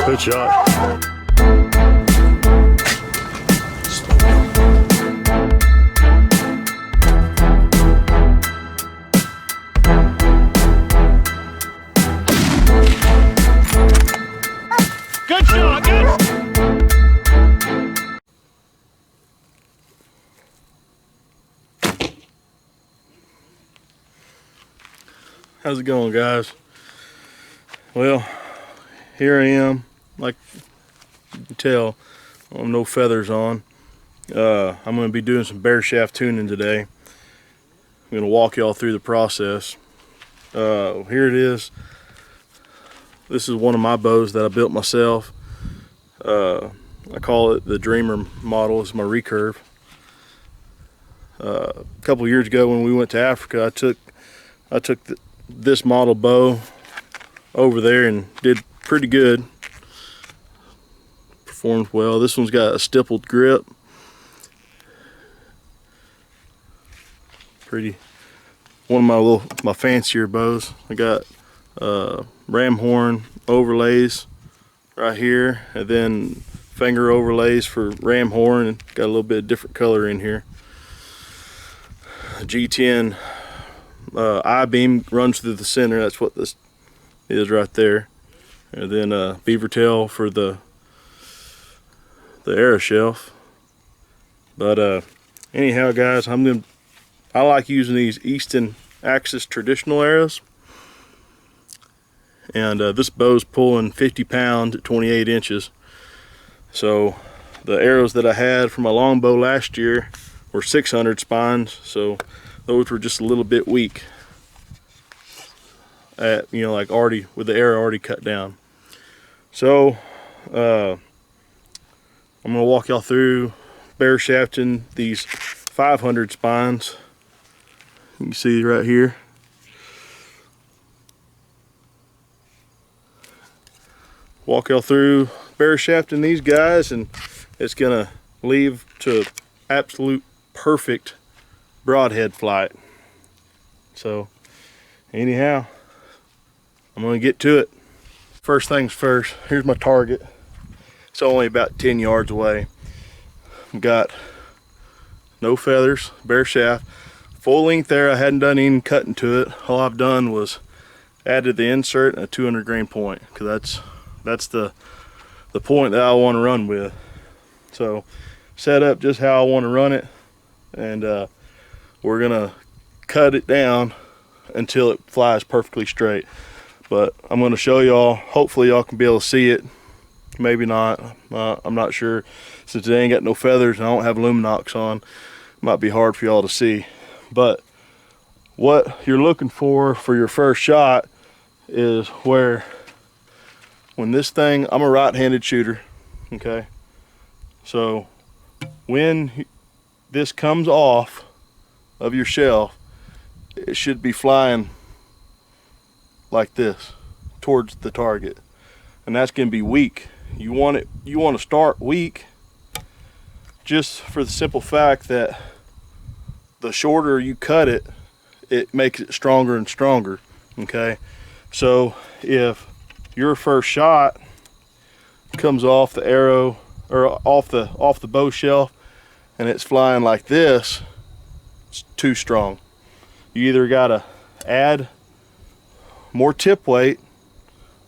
Good shot. Good shot, good. How's it going, guys? Well, here I am, like you can tell, no feathers on. I'm going to be doing some bare shaft tuning today. I'm going to walk y'all through the process. Here it is. This is one of my bows that I built myself. I call it the Dreamer model. It's my recurve. A couple years ago when we went to Africa, I took this model bow over there and did pretty good. Performed well. This one's got a stippled grip. Pretty. One of my fancier bows. I got ram horn overlays right here, and then finger overlays for ram horn, and got a little bit of different color in here. G10 I-beam runs through the center. That's what this is right there. And then beaver tail for the arrow shelf. But anyhow, guys, I like using these Easton Axis traditional arrows. And this bow's pulling 50 pounds at 28 inches. So the arrows that I had for my longbow last year were 600 spines. So those were just a little bit weak. Like already with the arrow already cut down. So I'm gonna walk y'all through bare shafting these 500 spines. You can see right here. Walk y'all through bare shafting these guys, and it's gonna lead to absolute perfect broadhead flight. So anyhow, I'm gonna get to it. First things first, here's my target. It's only about 10 yards away. Got no feathers, bare shaft, full length there. I hadn't done any cutting to it. All I've done was added the insert and a 200 grain point, because that's the point that I want to run with. So set up just how I want to run it, and we're gonna cut it down until it flies perfectly straight. But I'm going to show y'all. Hopefully y'all can be able to see it. Maybe not. I'm not sure. Since it ain't got no feathers and I don't have Luminox on, it might be hard for y'all to see. But what you're looking for your first shot is when this thing, I'm a right-handed shooter, okay? So when this comes off of your shelf, it should be flying like this towards the target, and that's going to be weak. You want to start weak, just for the simple fact that the shorter you cut it, it makes it stronger and stronger. Okay, so if your first shot comes off the arrow or off the bow shelf and it's flying like this, it's too strong. You either got to add more tip weight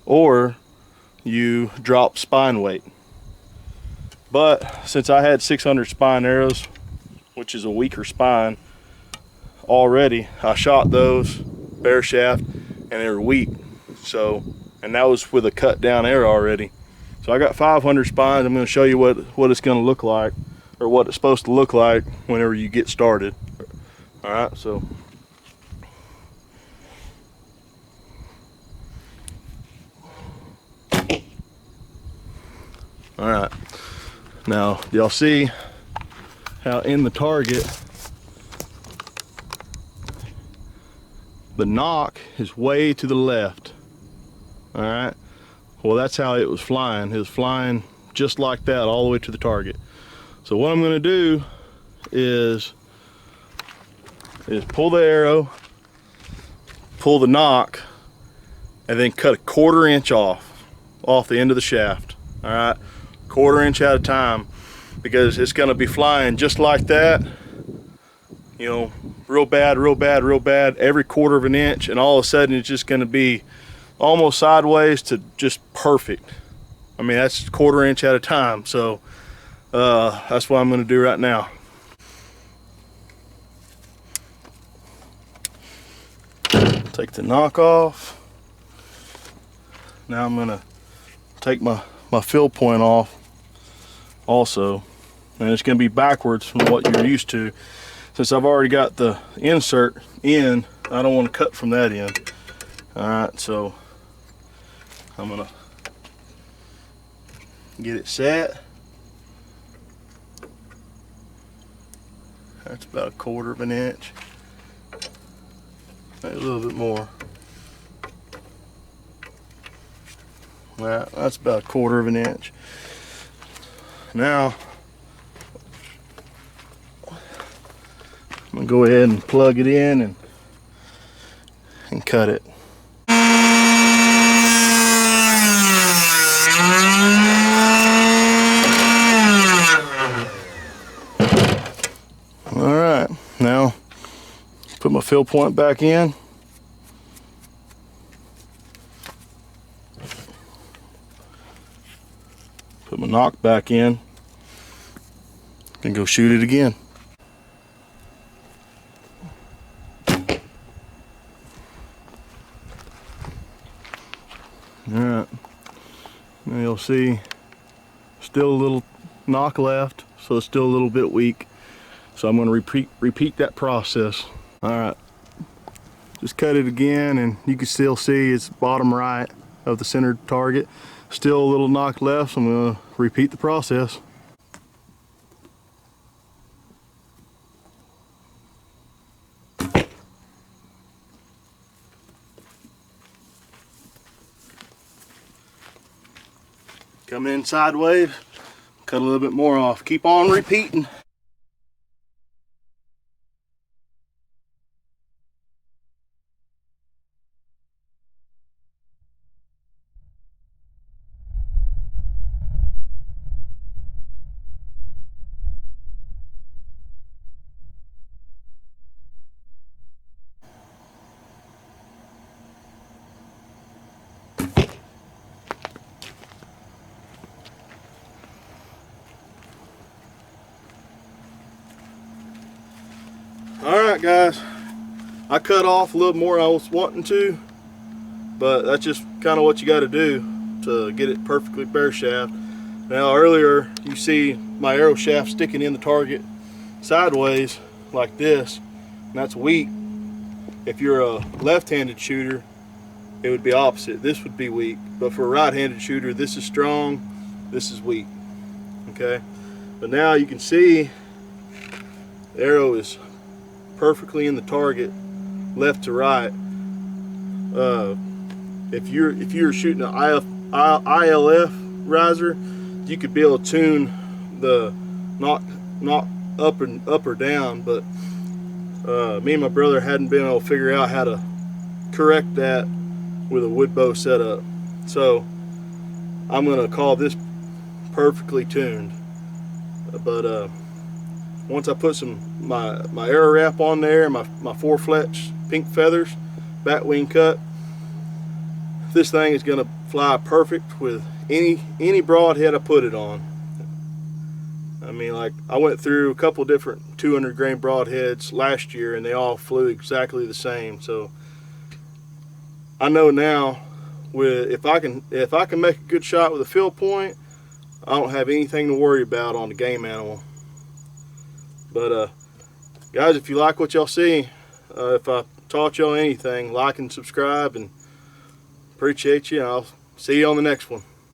or you drop spine weight. But since I had 600 spine arrows, which is a weaker spine already, I shot those bare shaft and they were weak. So, and that was with a cut down arrow already. So I got 500 spines. I'm going to show you what it's going to look like, or what it's supposed to look like whenever you get started. All right, so all right, now y'all see how in the target the knock is way to the left. All right, well, that's how it was flying. It was flying just like that all the way to the target. So what I'm going to do is pull the arrow, pull the knock, and then cut a 1/4 inch off. off the end of the shaft. All right, 1/4 inch at a time, because it's going to be flying just like that, you know, real bad, real bad, real bad, every 1/4 inch, and all of a sudden it's just going to be almost sideways to just perfect. I mean, that's 1/4 inch at a time. So that's what I'm going to do right now. Take the knock off. Now I'm going to take my fill point off also, and it's going to be backwards from what you're used to. Since I've already got the insert in, I don't want to cut from that end. All right, so I'm going to get it set. That's about 1/4 inch, maybe a little bit more. That's about 1/4 inch. Now I'm gonna go ahead and plug it in and cut it. All right, now put my fill point back in. Put my knock back in and go shoot it again. Alright, now you'll see still a little knock left, so it's still a little bit weak. So I'm going to repeat that process. Alright, just cut it again, and you can still see it's bottom right of the centered target. Still a little knock left, so I'm going to repeat the process. Come in sideways, cut a little bit more off. Keep on repeating. Alright guys, I cut off a little more than I was wanting to, but that's just kind of what you got to do to get it perfectly bare shaft. Now earlier you see my arrow shaft sticking in the target sideways like this, and that's weak. If you're a left-handed shooter, it would be opposite. This would be weak, but for a right-handed shooter, this is strong, this is weak. Okay, but now you can see the arrow is perfectly in the target, left to right. If you're shooting an ILF riser, you could be able to tune the not up or down, but me and my brother hadn't been able to figure out how to correct that with a wood bow setup. So I'm gonna call this perfectly tuned. But once I put my arrow wrap on there, my 4-fletch pink feathers, bat wing cut, this thing is gonna fly perfect with any broadhead I put it on. I mean, like, I went through a couple different 200 grain broadheads last year, and they all flew exactly the same. So I know now, if I can make a good shot with a fill point, I don't have anything to worry about on the game animal. But guys, if you like what y'all see, if I taught y'all anything, like and subscribe, and appreciate you. I'll see you on the next one.